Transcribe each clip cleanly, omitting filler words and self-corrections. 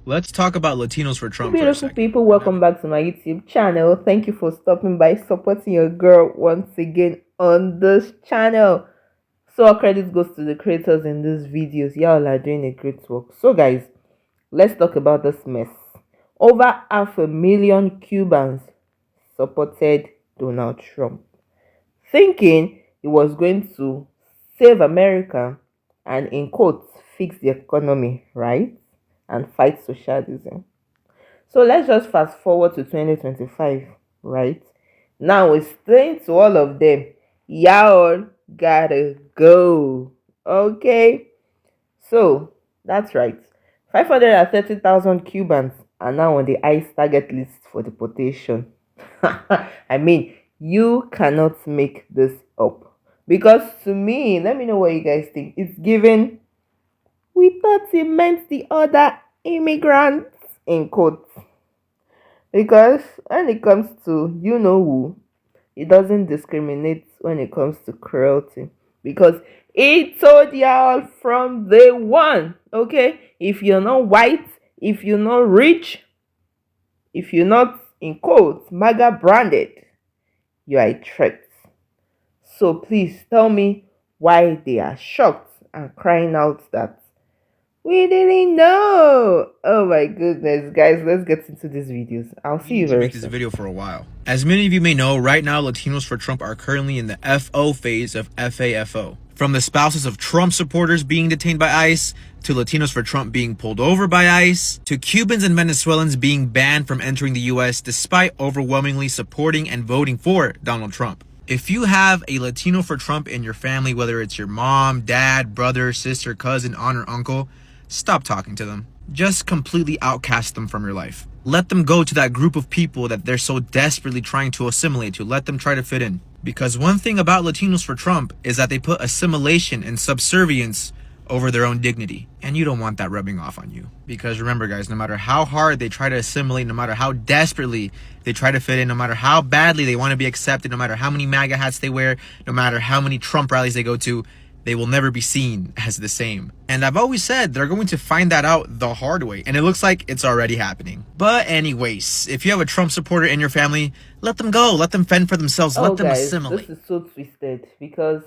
Let's talk about Latinos for Trump for a Beautiful second. people, welcome back to my YouTube channel. Thank you for stopping by, supporting your girl once again on this channel. So all credit goes to the creators in these videos. Y'all are doing a great work. So guys, let's talk about this mess. Over 500,000 Cubans supported Donald Trump, thinking he was going to save America and, in quotes, fix the economy, right? And fight socialism. So let's just fast forward to 2025, right? Now we're saying to all of them, y'all gotta go. Okay? So that's right. 530,000 Cubans are now on the ICE target list for deportation. I mean, you cannot make this up. Because to me, let me know what you guys think. It's given, we thought it meant the other immigrants, in quotes. Because when it comes to you know who, it doesn't discriminate when it comes to cruelty. Because it told y'all from day one, okay? If you're not white, if you're not rich, if you're not, in quotes, MAGA branded, you are a threat. So please tell me why they are shocked and crying out that we didn't know. Oh my goodness, guys, let's get into these videos. I'll see you To very make this soon. video for a while. As many of you may know, right now Latinos for Trump are currently in the FO phase of FAFO. From the spouses of Trump supporters being detained by ICE, to Latinos for Trump being pulled over by ICE, to Cubans and Venezuelans being banned from entering the US despite overwhelmingly supporting and voting for Donald Trump. If you have a Latino for Trump in your family, whether it's your mom, dad, brother, sister, cousin, aunt, or uncle, stop talking to them. Just completely outcast them from your life. Let them go to that group of people that they're so desperately trying to assimilate to. Let them try to fit in. Because one thing about Latinos for Trump is that they put assimilation and subservience over their own dignity. And you don't want that rubbing off on you. Because remember guys, no matter how hard they try to assimilate, no matter how desperately they try to fit in, no matter how badly they want to be accepted, no matter how many MAGA hats they wear, no matter how many Trump rallies they go to, they will never be seen as the same. And I've always said they're going to find that out the hard way, and it looks like it's already happening. But anyways, if you have a Trump supporter in your family, let them go. Let them fend for themselves. Oh Let them guys, assimilate. this is so twisted because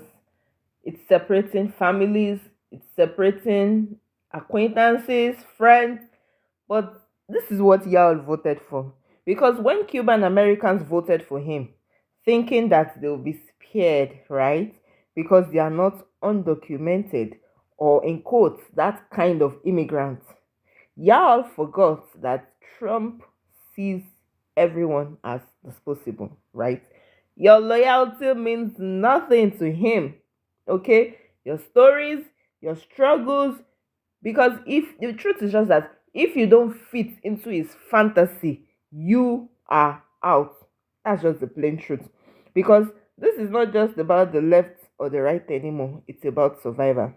it's separating families, it's separating acquaintances, friends, but this is what y'all voted for. Because when Cuban Americans voted for him, thinking that they'll be spared, right? Because they are not undocumented or, in quotes, that kind of immigrant. Y'all forgot that Trump sees everyone as disposable, right? Your loyalty means nothing to him, okay? Your stories, your struggles, because if the truth is just that if you don't fit into his fantasy, you are out. That's just the plain truth. Because this is not just about the left or the right anymore, it's about survival.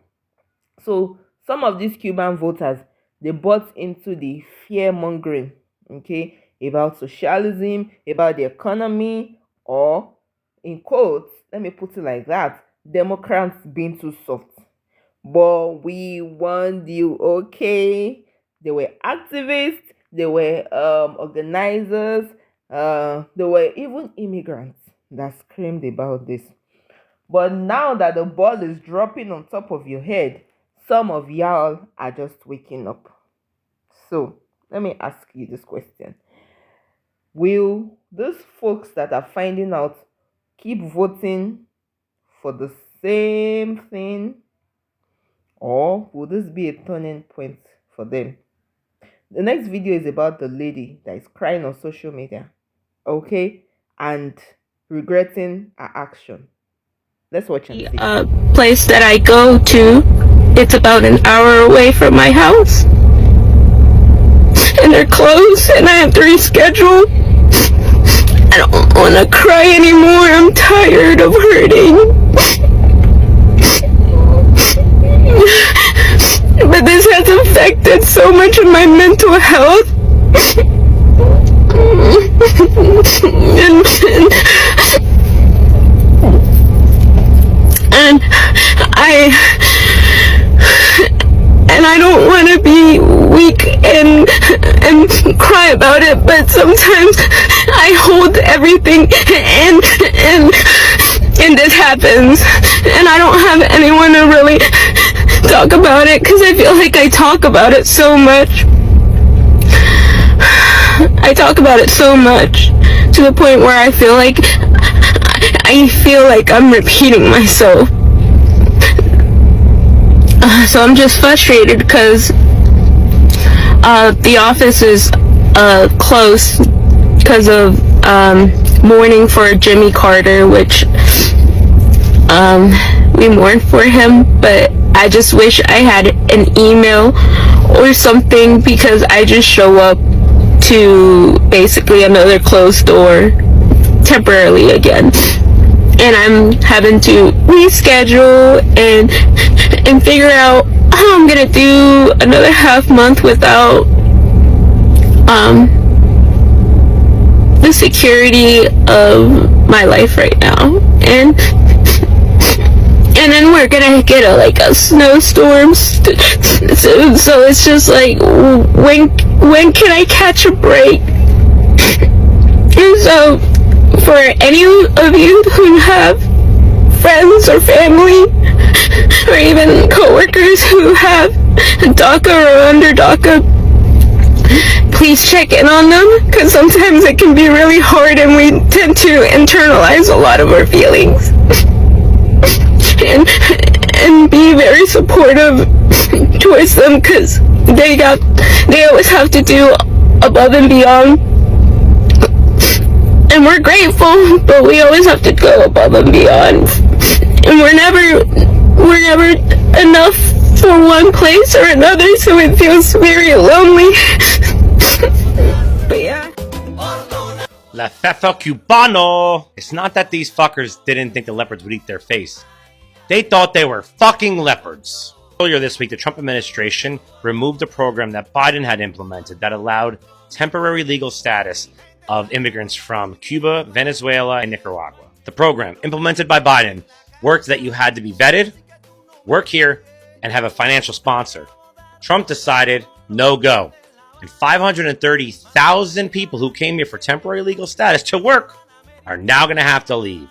So some of these Cuban voters, they bought into the fear mongering, okay, about socialism, about the economy, or, in quotes, let me put it like that, Democrats being too soft. But we warned you, okay? They were activists, they were organizers, they were even immigrants that screamed about this. But now that the ball is dropping on top of your head, some of y'all are just waking up. So let me ask you this question. Will those folks that are finding out keep voting for the same thing? Or will this be a turning point for them? The next video is about the lady that is crying on social media, okay, and regretting her action. Let's watch and see. Place that I go to, it's about an hour away from my house. And they're closed and I have to reschedule. I don't want to cry anymore. I'm tired of hurting. But this has affected so much of my mental health. And I don't want to be week and cry about it, but sometimes I hold everything and this happens, and I don't have anyone to really talk about it because I feel like I talk about it so much. I talk about it so much to the point where I feel like I'm repeating myself. So I'm just frustrated because the office is closed because of mourning for Jimmy Carter, which we mourn for him, but I just wish I had an email or something because I just show up to basically another closed door temporarily again, and I'm having to reschedule and figure out how I'm gonna do another half month without the security of my life right now, and then we're gonna get a snowstorm, so it's just like, when can I catch a break? And so for any of you who have friends or family or even coworkers who have DACA or under DACA, please check in on them, because sometimes it can be really hard and we tend to internalize a lot of our feelings. And be very supportive towards them, because they always have to do above and beyond, and we're grateful, but we always have to go above and beyond, and we're never enough for one place or another, so it feels very lonely. But yeah. La Fefa Cubano! It's not that these fuckers didn't think the leopards would eat their face. They thought they were fucking leopards. Earlier this week, the Trump administration removed a program that Biden had implemented that allowed temporary legal status of immigrants from Cuba, Venezuela, and Nicaragua. The program, implemented by Biden, worked that you had to be vetted, work here, and have a financial sponsor. Trump decided, no go. And 530,000 people who came here for temporary legal status to work are now going to have to leave.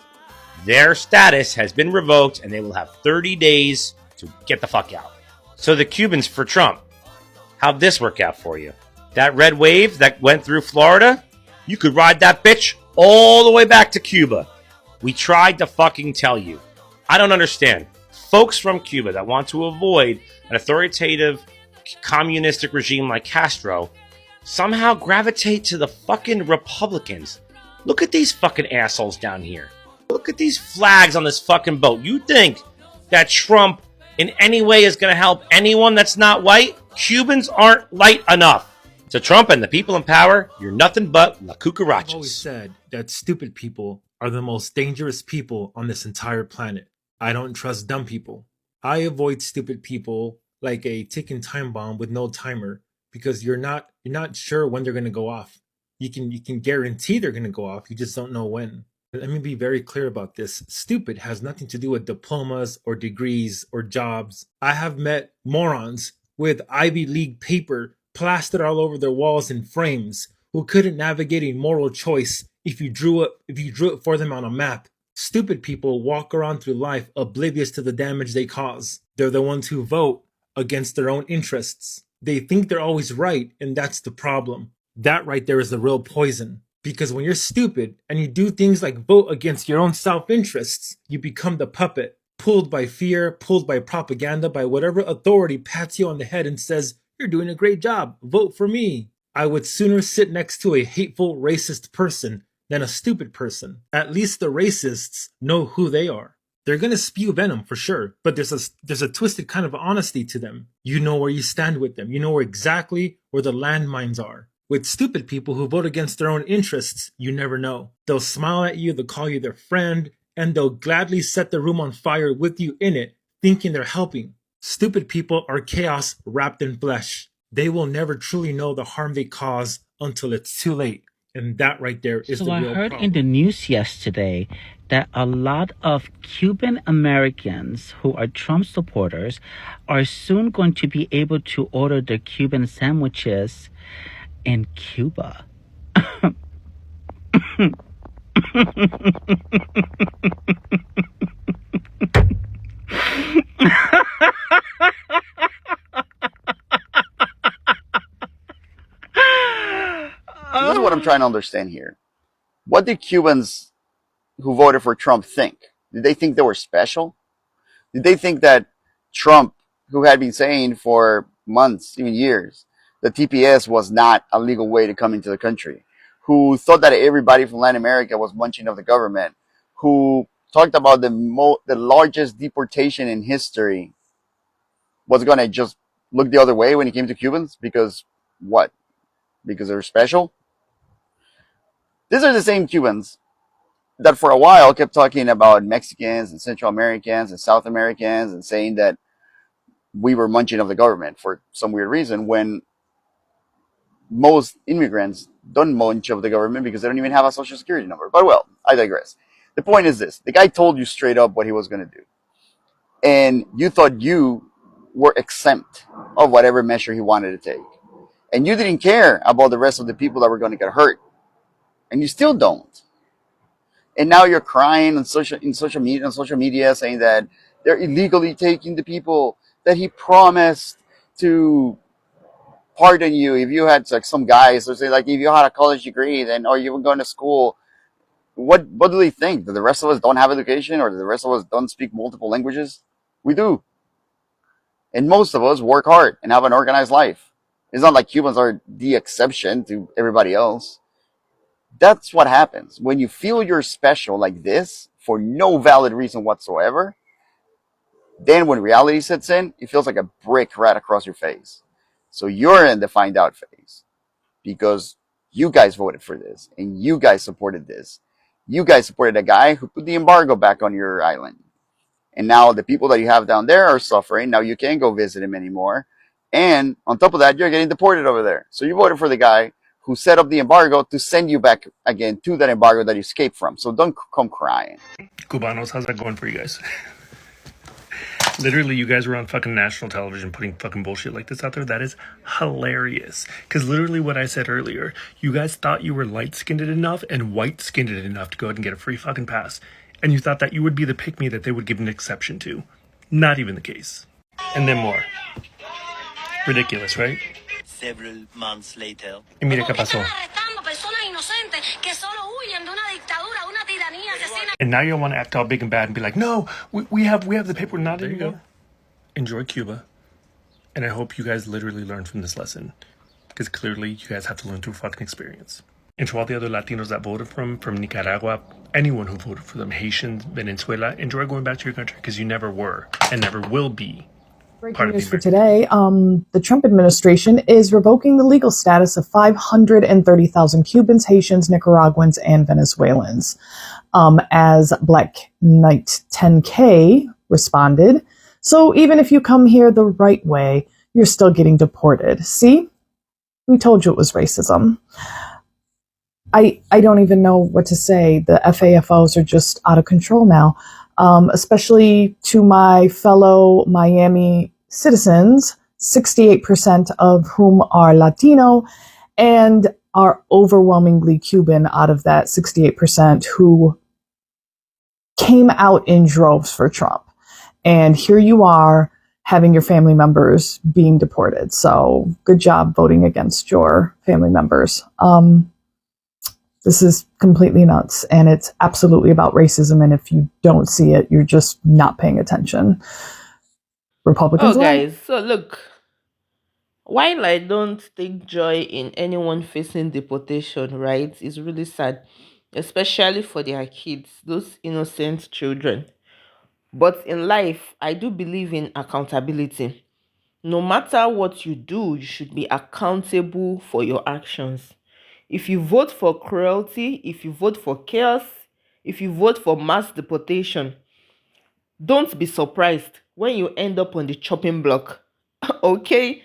Their status has been revoked, and they will have 30 days to get the fuck out. So the Cubans for Trump, how'd this work out for you? That red wave that went through Florida, you could ride that bitch all the way back to Cuba. We tried to fucking tell you. I don't understand. Folks from Cuba that want to avoid an authoritative communistic regime like Castro somehow gravitate to the fucking Republicans. Look at these fucking assholes down here. Look at these flags on this fucking boat. You think that Trump in any way is going to help anyone that's not white? Cubans aren't light enough. To Trump and the people in power, you're nothing but la cucarachas. I've always said that stupid people are the most dangerous people on this entire planet. I don't trust dumb people. I avoid stupid people like a ticking time bomb with no timer, because you're not sure when they're going to go off. You can guarantee they're going to go off. You just don't know when. Let me be very clear about this. Stupid has nothing to do with diplomas or degrees or jobs. I have met morons with Ivy League paper plastered all over their walls in frames who couldn't navigate a moral choice if you drew it for them on a map. Stupid people walk around through life oblivious to the damage they cause. They're the ones who vote against their own interests. They think they're always right, and that's the problem. That right there is the real poison. Because when you're stupid and you do things like vote against your own self-interests, you become the puppet, pulled by fear, pulled by propaganda, by whatever authority pats you on the head and says, "You're doing a great job, vote for me." I would sooner sit next to a hateful, racist person than a stupid person. At least the racists know who they are. They're gonna spew venom for sure, but there's a twisted kind of honesty to them. You know where you stand with them. You know exactly where the landmines are. With stupid people who vote against their own interests, you never know. They'll smile at you, they'll call you their friend, and they'll gladly set the room on fire with you in it, thinking they're helping. Stupid people are chaos wrapped in flesh. They will never truly know the harm they cause until it's too late. And that right there is So the I real heard problem. in the news yesterday that a lot of Cuban Americans who are Trump supporters are soon going to be able to order their Cuban sandwiches in Cuba. So this is what I'm trying to understand here. What did Cubans who voted for Trump think? Did they think they were special? Did they think that Trump, who had been saying for months, even years, that TPS was not a legal way to come into the country, who thought that everybody from Latin America was munching of the government, who talked about the largest deportation in history, was going to just look the other way when it came to Cubans? Because what? Because they're special? These are the same Cubans that for a while kept talking about Mexicans and Central Americans and South Americans and saying that we were munching of the government for some weird reason, when most immigrants don't munch of the government because they don't even have a social security number. But well, I digress. The point is this: the guy told you straight up what he was going to do, and you thought you were exempt of whatever measure he wanted to take, and you didn't care about the rest of the people that were going to get hurt, and you still don't. And now you're crying on social media saying that they're illegally taking the people that he promised to pardon you if you had, like, some guys who say, like, if you had a college degree, then, or you were going to school. What do they think, that the rest of us don't have education, or that the rest of us don't speak multiple languages? We do, and most of us work hard and have an organized life. It's not like Cubans are the exception to everybody else. That's what happens when you feel you're special like this for no valid reason whatsoever. Then when reality sets in, it feels like a brick right across your face. So you're in the find out phase because you guys voted for this and you guys supported this. You guys supported a guy who put the embargo back on your island. And now the people that you have down there are suffering. Now you can't go visit him anymore. And on top of that, you're getting deported over there. So you voted for the guy who set up the embargo to send you back again to that embargo that you escaped from. So don't come crying. Cubanos, how's that going for you guys? Literally, you guys were on fucking national television putting fucking bullshit like this out there. That is hilarious. Because literally what I said earlier, you guys thought you were light-skinned enough and white-skinned enough to go ahead and get a free fucking pass. And you thought that you would be the pick-me that they would give an exception to. Not even the case. And then more. Ridiculous, right? Several months later. Y mira qué pasó. And now you want to act all big and bad and be like, no, we have the paper. Not there anymore. You go. Enjoy Cuba. And I hope you guys literally learn from this lesson. Because clearly you guys have to learn through fucking experience. And to all the other Latinos that voted from Nicaragua, anyone who voted for them, Haitians, Venezuela, enjoy going back to your country because you never were and never will be. Breaking news for today, the Trump administration is revoking the legal status of 530,000 Cubans, Haitians, Nicaraguans, and Venezuelans. As Black Knight 10K responded, so even if you come here the right way, you're still getting deported. See? We told you it was racism. I don't even know what to say. The FAFOs are just out of control now. Especially to my fellow Miami citizens, 68% of whom are Latino and are overwhelmingly Cuban out of that 68% who came out in droves for Trump. And here you are having your family members being deported. So good job voting against your family members. This is completely nuts, and it's absolutely about racism, and if you don't see it, you're just not paying attention. Republicans guys, so look, while I don't take joy in anyone facing deportation, right, it's really sad, especially for their kids, those innocent children. But in life, I do believe in accountability. No matter what you do, you should be accountable for your actions. If you vote for cruelty, if you vote for chaos, if you vote for mass deportation, don't be surprised when you end up on the chopping block. Okay?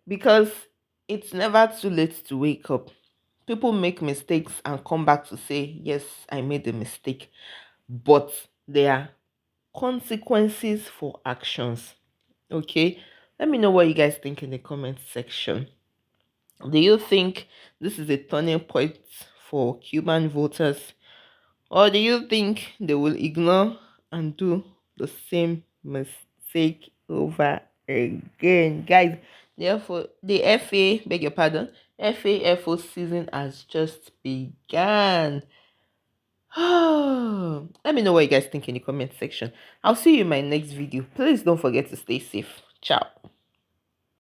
Because it's never too late to wake up. People make mistakes and come back to say, yes, I made a mistake. But there are consequences for actions. Okay? Let me know what you guys think in the comment section. Do you think this is a turning point for Cuban voters? Or do you think they will ignore and do the same mistake over again? Guys, therefore, the FA, beg your pardon, FAFO season has just begun. Let me know what you guys think in the comment section. I'll see you in my next video. Please don't forget to stay safe. Ciao.